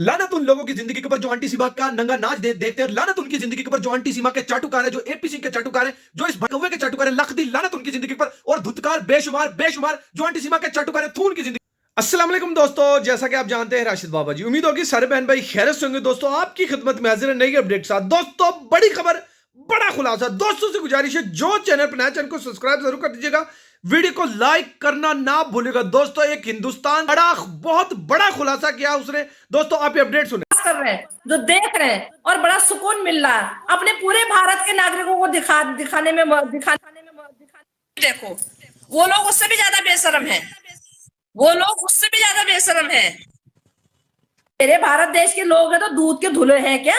लानत उन लोगों की जिंदगी के ऊपर जो आंटी सीमा का नंगा नाच देखते हैं। लानत उनकी जिंदगी के ऊपर जो आंटी सीमा के चाटुकार है, जो एपीसी के चाटुकार है, जो इस भगवे के चाटुकार है। लख दी लानत उनकी जिंदगी पर। और धुतकार बेशुमार बेशुमार जो आंटी सीमा के चाटुकार है, थून की जिंदगी। अस्सलाम वालेकुम दोस्तों, जैसा कि आप जानते हैं राशिद बाबा जी, उम्मीद होगी सारे बहन भाई खैरियत से होंगे। दोस्तों आपकी खिदमत में हाजिर है नई अपडेट साथ। दोस्तों बड़ी खबर, बड़ा खुलासा। दोस्तों से गुजारिश है जो चैनल पर नया, चैनल को सब्सक्राइब जरूर कर दीजिएगा, वीडियो को लाइक करना ना भूलिएगा। दोस्तों एक हिंदुस्तान बड़ा बहुत बड़ा खुलासा किया उसने। दोस्तों आप ये अपडेट सुने। कर रहे हैं, जो देख रहे हैं और बड़ा सुकून मिल रहा है अपने पूरे भारत के नागरिकों को दिखाने में देखो, वो लोग उससे भी ज्यादा बेशरम हैं। वो लोग उससे भी ज्यादा बेशरम हैं। मेरे भारत देश के लोग हैं तो दूध के धुले हैं क्या?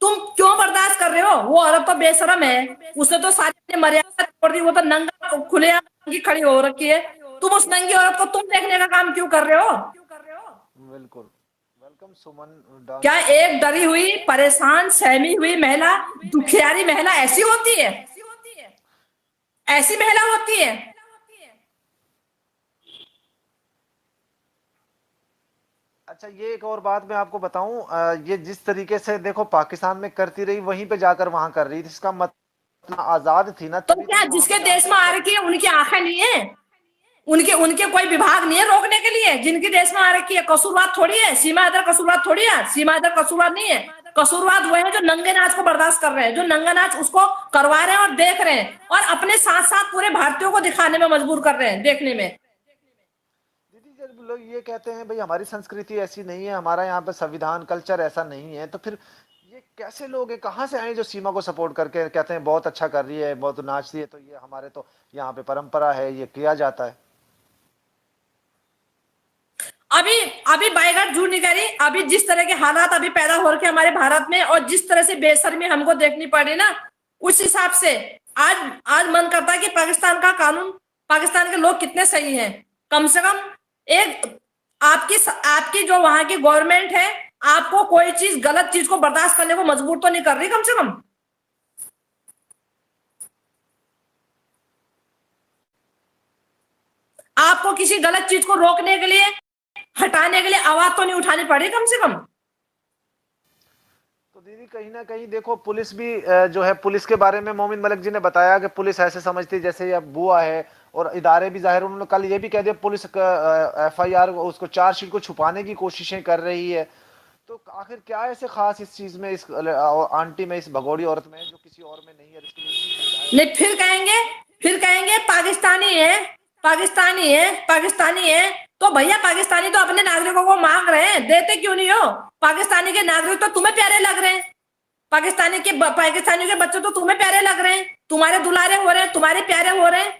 तुम क्यों बर्दाश्त कर रहे हो? वो औरत तो बेशरम है, उसने तो सारी मर्यादा छोड़ दी। वो तो नंगा खुलेआम नंगी खड़ी हो रखी है। तुम उस नंगी औरत को तुम देखने का काम क्यों कर रहे हो? बिल्कुल। वेलकम सुमन डांस क्या एक डरी हुई, परेशान, सहमी हुई महिला, दुखियारी महिला ऐसी होती है? ऐसी महिला होती है? अच्छा, ये एक और बात मैं आपको बताऊं, ये जिस तरीके से देखो पाकिस्तान में करती रही, वहीं पे जाकर वहां कर रही थी। इसका मतलब आजाद थी ना, तो तभी तो क्या ये वहां पे जिसके देश में जाकर आ रखी है उनकी आंखें नहीं है? उनके उनके कोई विभाग नहीं है रोकने के लिए? जिनके देश में आ रखी है कसूरवाद थोड़ी है, सीमा हैदर कसूरवाद थोड़ी है। सीमा हैदर कसूरवाद नहीं है। कसूरवाद वो है जो नंगे नाच को बर्दाश्त कर रहे हैं, जो नंगा नाच उसको करवा रहे हैं और देख रहे हैं, और अपने साथ साथ पूरे भारतीयों को दिखाने में मजबूर कर रहे हैं, देखने में। दीदी, जब लोग ये कहते हैं भाई हमारी संस्कृति ऐसी नहीं है, हमारा यहाँ पे संविधान कल्चर ऐसा नहीं है, तो फिर ये कैसे लोग हैं, कहाँ से आए जो सीमा को सपोर्ट करके कहते हैं बहुत अच्छा कर रही है, बहुत नाचती है, तो ये हमारे तो यहाँ पे परंपरा है, ये किया जाता है। अभी अभी बाइगट झूठ नहीं कह रही। अभी जिस तरह के हालात अभी पैदा हो रखे हमारे भारत में, और जिस तरह से बेशर्मी हमको देखनी पड़ी ना, उस हिसाब से आज आज मन करता है कि पाकिस्तान का कानून, पाकिस्तान के लोग कितने सही हैं। कम से कम एक आपकी आपकी जो वहां की गवर्नमेंट है, आपको कोई चीज, गलत चीज को बर्दाश्त करने को मजबूर तो नहीं कर रही कम से कम। आपको किसी गलत चीज को रोकने के लिए, हटाने के लिए आवाज तो नहीं उठानी पड़ी कम से कम। तो दीदी कहीं ना कहीं देखो, पुलिस भी जो है, पुलिस के बारे में मोमिन मलिक जी ने बताया कि पुलिस ऐसे समझती है जैसे ये बुआ है, और इदारे भी जाहिर, उन्होंने कल ये भी कह दिया पुलिस एफआईआर उसको, चार्जशीट को छुपाने की कोशिशें कर रही है। तो आखिर क्या ऐसे खास इस चीज में, इस आंटी में, इस भगोड़ी औरत में, जो किसी और में नहीं है, इसके लिए इतनी महिलाएं नहीं, और फिर कहेंगे पाकिस्तानी है, पाकिस्तानी है, पाकिस्तानी है। तो भैया पाकिस्तानी तो अपने नागरिकों को मांग रहे हैं, देते क्यों नहीं हो? पाकिस्तानी के नागरिक तो तुम्हें प्यारे लग रहे हैं। पाकिस्तानियों के बच्चे तो तुम्हें प्यारे लग रहे हैं, तुम्हारे दुलारे हो रहे हैं, तुम्हारे प्यारे हो रहे हैं।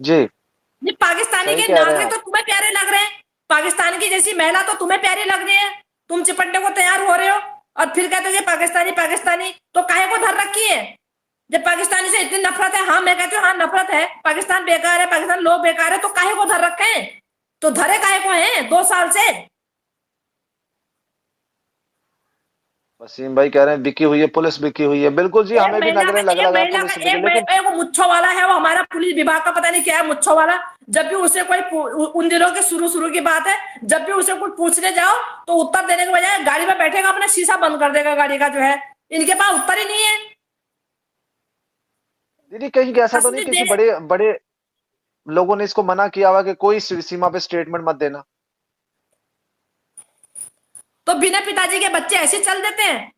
जी, ये पाकिस्तानी सही के कह रहे हैं नागरिक आप। तो तुम्हें प्यारे लग रहे हैं। पाकिस्तान की जैसी महिला तो तुम्हें प्यारी लग रही है, तुम चिपटने को तैयार हो रहे हो, और फिर कहते हो ये पाकिस्तानी पाकिस्तानी। तो काहे को धर रखी है? जब पाकिस्तानी से इतनी नफरत है, हाँ मैं कहती हूँ, हाँ नफरत है, पाकिस्तान बेकार है, पाकिस्तान लोग बेकार है, तो काहे को धर रखे हैं? तो धरे काहे को हैं 2 साल से? वसीम भाई कह रहे हैं बिकी हुई है, पुलिस बिकी हुई है। बिल्कुल जी, एक हमें भी महिला का नजरें लग एक लगा महिला का पुलिस बिकी, एक लेकिन एक वो मुच्छो वाला है, वो हमारा पुलिस विभाग का पता नहीं क्या है, मुच्छो वाला। जब भी उसे कोई उन दिनों के शुरू की बात है, जब भी उसे कुछ पूछने जाओ तो उत्तर देने के बजाय गाड़ी में बैठेगा, अपना शीशा बंद कर देगा गाड़ी का, जो है इनके पास उत्तर ही नहीं है। दीदी कहीं ऐसा तो नहीं असली किसी देश। बड़े बड़े लोगों ने इसको मना किया हुआ कि कोई सीमा पे स्टेटमेंट मत देना? तो बिना पिताजी के बच्चे ऐसे चल देते हैं?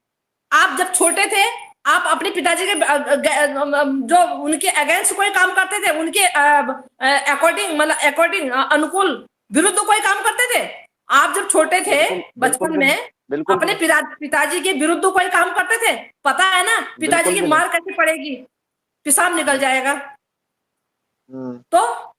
आप जब छोटे थे, आप अपने पिताजी के जो उनके अगेंस्ट कोई काम करते थे, उनके अकॉर्डिंग, मतलब अकॉर्डिंग, अनुकूल, विरुद्ध कोई काम करते थे? आप जब छोटे थे बिल्कुल बिल्कुल बचपन भी नहीं। में, बिल्कुल भी अपने नहीं। पिताजी के विरुद्ध कोई काम करते थे? पता है ना पिताजी बिल्कुल की भी नहीं। मार कैसे पड़ेगी, पेशाब निकल जाएगा। हम्म। तो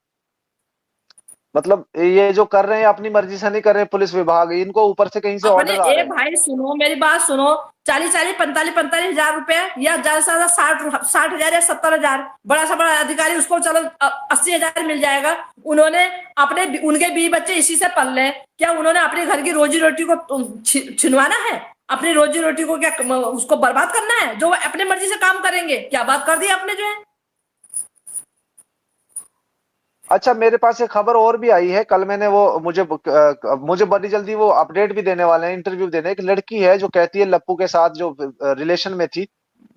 मतलब ये जो कर रहे हैं अपनी मर्जी से नहीं कर रहे, पुलिस विभाग, इनको ऊपर से कहीं से अपने, ऑर्डर आ ए रहे हैं। भाई सुनो मेरी बात सुनो, 40-40, 45-45 हजार रुपए, या ज्यादा से ज्यादा 60-60 हजार या 70 हजार, बड़ा सा बड़ा अधिकारी उसको चलो 80 हजार मिल जाएगा। उन्होंने अपने उनके बीवी बच्चे इसी से पल रहे, क्या उन्होंने अपने घर की रोजी रोटी को छिनवाना है? अपनी रोजी रोटी को क्या उसको बर्बाद करना है, जो वो अपने मर्जी से काम करेंगे? क्या बात कर दी आपने जो है। अच्छा, मेरे पास एक खबर और भी आई है। कल मैंने वो मुझे बड़ी जल्दी वो अपडेट भी देने वाले हैं, इंटरव्यू देने। एक लड़की है जो कहती है लप्पू के साथ जो रिलेशन में थी,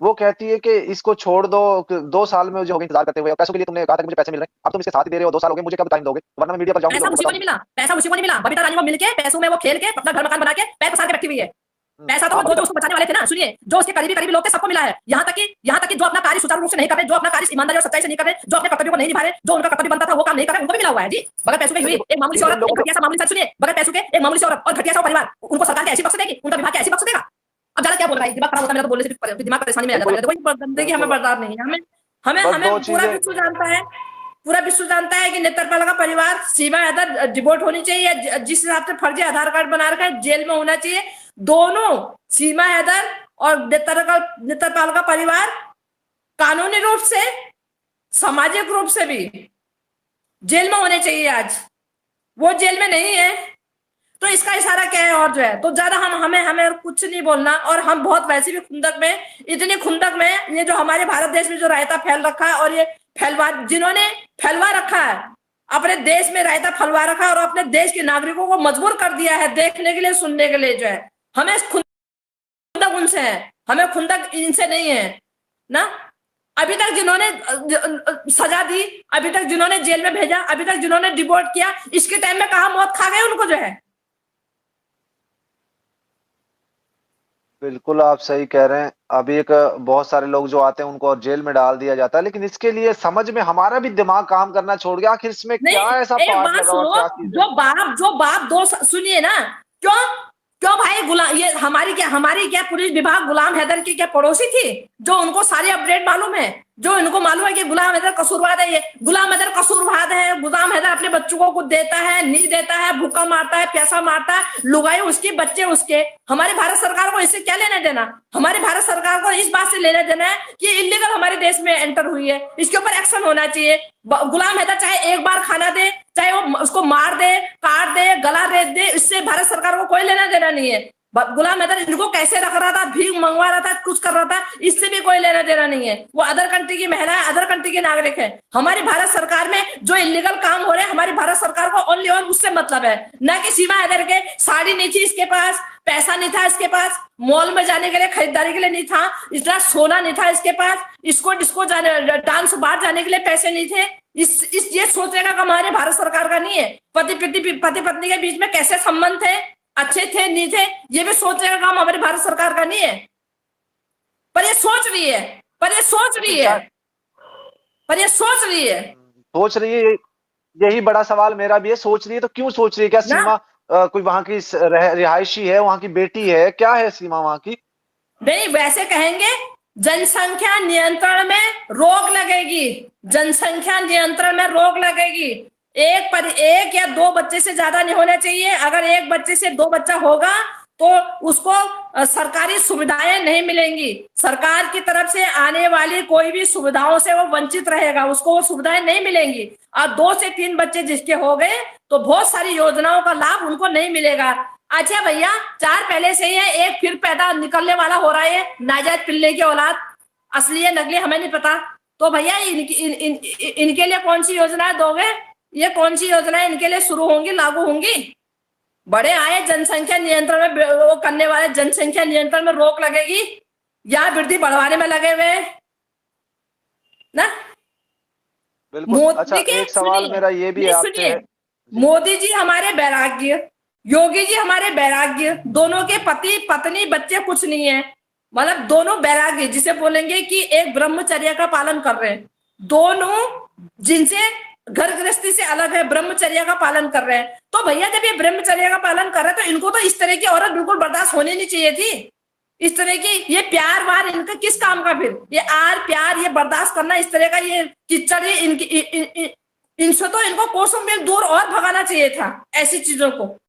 वो कहती है कि इसको छोड़ दो, 2 साल में मुझे हो गए इंतजार करते हुए, पैसों के लिए तुमने कहा था कि मुझे पैसे मिल रहे हैं, अब तुम इसके साथ ही दे रहे हो, 2 साल हो गए, मुझे कब टाइम दोगे, वरना मैं मीडिया पर जाऊंगी, पैसा लोगों को उसी को नहीं बताऊंगी। मिला, पैसा उसी को नहीं मिला, बबीता रानी को मिलके पैसों में वो खेल के अपना घर मकान बना के पैर पसार के बैठी हुई है। पैसा तो हाँ, वो जो उसको बचाने वाले थे ना, सुनिए, जो उसके करीबी लोग थे सबको मिला है। यहाँ तक कि जो अपना कार्य सुचारू रूप से नहीं कर रहे, जो अपना कार्य ईमानदारी और सच्चाई से नहीं कर रहे, जो अपने कर्तव्यों को नहीं निभा रहे, जो उनका कर्तव्य बनता था वो काम नहीं कर रहे, उनको भी मिला हुआ है जी। बगैर पैसों के हुई एक मामूली सी औरत, एक घटिया सा मामूली सा, सुनिए, बगैर पैसों के एक मामूली सी औरत और घटिया सा परिवार, उनको सरकार क्या ऐसी बख्श देगी, उनका विभाग क्या ऐसी बख्श देगा। अब ज्यादा क्या बोल रहा है, दिमाग खराब होता है मेरा तो, बोलने से दिमाग परेशानी में आ जाता है। देखो गंदगी हमें बर्दाश्त नहीं है, हमें हमें बस हमें दो पूरा चीजें। विश्व जानता है, पूरा विश्व जानता है कि नेत्रपाल का परिवार, सीमा हैदर डिवोर्ट होनी चाहिए, जिस हिसाब से फर्जी आधार कार्ड बना रखा है जेल में होना चाहिए। दोनों, सीमा हैदर और नेत्रपाल का परिवार कानूनी रूप से, सामाजिक रूप से भी जेल में होने चाहिए। आज वो जेल में नहीं है, तो इसका इशारा क्या है। और जो है तो ज्यादा हमें कुछ नहीं बोलना। और हम बहुत वैसे भी खुंदक में, इतनी खुंदक में, ये जो हमारे भारत देश में जो रायता फैल रखा है, और ये जिन्होंने फैलवा रखा है अपने देश में, रायता फैलवा रखा है और अपने देश के नागरिकों को मजबूर कर दिया है देखने के लिए, सुनने के लिए, जो है हमें खुंदक उनसे है, हमें खुंदक इनसे नहीं है ना। अभी तक जिन्होंने सजा दी, अभी तक जिन्होंने जेल में भेजा, अभी तक जिन्होंने डिपोर्ट किया, इसके टाइम में कहा मौत खा गए उनको, जो है। बिल्कुल आप सही कह रहे हैं। अभी एक बहुत सारे लोग जो आते हैं उनको जेल में डाल दिया जाता है, लेकिन इसके लिए समझ में हमारा भी दिमाग काम करना छोड़ गया। आखिर इसमें नहीं, क्या ऐसा एक पार्ट बात लगा हुआ, सुनो, क्या चीज है? जो बाप दो, सुनिए ना, क्यों क्यों भाई गुलाम, ये हमारी क्या पुलिस विभाग गुलाम हैदर की क्या पड़ोसी थी, जो उनको सारी अपडेट मालूम है, जो इनको मालूम है कि गुलाम हैदर कसूरवाद है। ये गुलाम हैदर कसूरवाद है, गुलाम हैदर अपने बच्चों को कुछ देता है, नहीं देता है, भूखा मारता है, प्यासा मारता है, लुगाई उसकी, बच्चे उसके। हमारे भारत सरकार को इससे क्या लेना देना? हमारे भारत सरकार को इस बात से लेना देना है कि इलीगल हमारे देश में एंटर हुई है, इसके ऊपर एक्शन होना चाहिए। गुलाम हैदर चाहे एक बार खाना दे, चाहे वो उसको मार दे, काट दे, गला रेत दे, इससे भारत सरकार को कोई लेना देना नहीं है। गुलाम हैदर इनको कैसे रख रहा था, भीख मंगवा रहा था, कुछ कर रहा था, इससे भी कोई लेना देना नहीं है। वो अदर कंट्री की महिला है, अदर कंट्री के नागरिक है। हमारी भारत सरकार में जो इलीगल काम हो रहे हैं, हमारी भारत सरकार को ओनली और उससे मतलब है, ना कि सीमा हैदर के साड़ी नहीं थी इसके पास, पैसा नहीं था इसके पास, मॉल में जाने के लिए, खरीदारी के लिए नहीं था, इतना सोना नहीं था इसके पास, इसको डिस्को जाने, डांस बार जाने के लिए पैसे नहीं थे। इस ये सोचने का काम हमारे भारत सरकार का नहीं है। पति पत्नी के बीच में कैसे संबंध थे, अच्छे थे नहीं थे, ये भी सोचने का काम हमारी भारत सरकार का नहीं है। पर ये सोच रही है, सोच रही है। सोच रही है, यही बड़ा सवाल मेरा भी है। सोच रही है तो क्यों सोच रही है? क्या सीमा कोई वहां की रिहायशी है, वहां की बेटी है, क्या है सीमा वहां की? नहीं, वैसे कहेंगे जनसंख्या नियंत्रण में रोक लगेगी, जनसंख्या नियंत्रण में रोक लगेगी। एक या 2 बच्चे से ज्यादा नहीं होना चाहिए। अगर एक बच्चे से 2 बच्चा होगा तो उसको सरकारी सुविधाएं नहीं मिलेंगी। सरकार की तरफ से आने वाली कोई भी सुविधाओं से वो वंचित रहेगा, उसको वो सुविधाएं नहीं मिलेंगी। और 2 से 3 बच्चे जिसके हो गए तो बहुत सारी योजनाओं का लाभ उनको नहीं मिलेगा। अच्छा भैया, 4 पहले से ही है, एक फिर पैदा निकलने वाला हो रहा है, नाजायज पिल्ले की औलाद, असली है नकली हमें नहीं पता। तो भैया इनके लिए कौन सी योजना दोगे? ये कौन सी योजना इनके लिए शुरू होंगी, लागू होंगी? बड़े आए जनसंख्या नियंत्रण में, वो करने वाले जनसंख्या नियंत्रण में रोक लगेगी, या वृद्धि बढ़वाने में लगे हुए ना। बिल्कुल। अच्छा, एक सवाल मेरा ये भी आपसे है। मोदी जी हमारे वैराग्य, योगी जी हमारे वैराग्य, दोनों के पति पत्नी बच्चे कुछ नहीं है, मतलब दोनों वैराग्य जिसे बोलेंगे कि एक ब्रह्मचर्य का पालन कर रहे हैं, दोनों जिनसे घर गृहस्थी से अलग है, ब्रह्मचर्य का पालन कर रहे हैं। तो भैया जब ये ब्रह्मचर्य का पालन कर रहे हैं तो इनको तो इस तरह की औरत बिल्कुल बर्दाश्त होनी नहीं चाहिए थी। इस तरह की ये प्यार वार इनका किस काम का? फिर ये आर प्यार, ये बर्दाश्त करना, इस तरह का ये किच्चड़, इनसे तो इनको कोसों मील दूर और भगाना चाहिए था ऐसी चीजों को।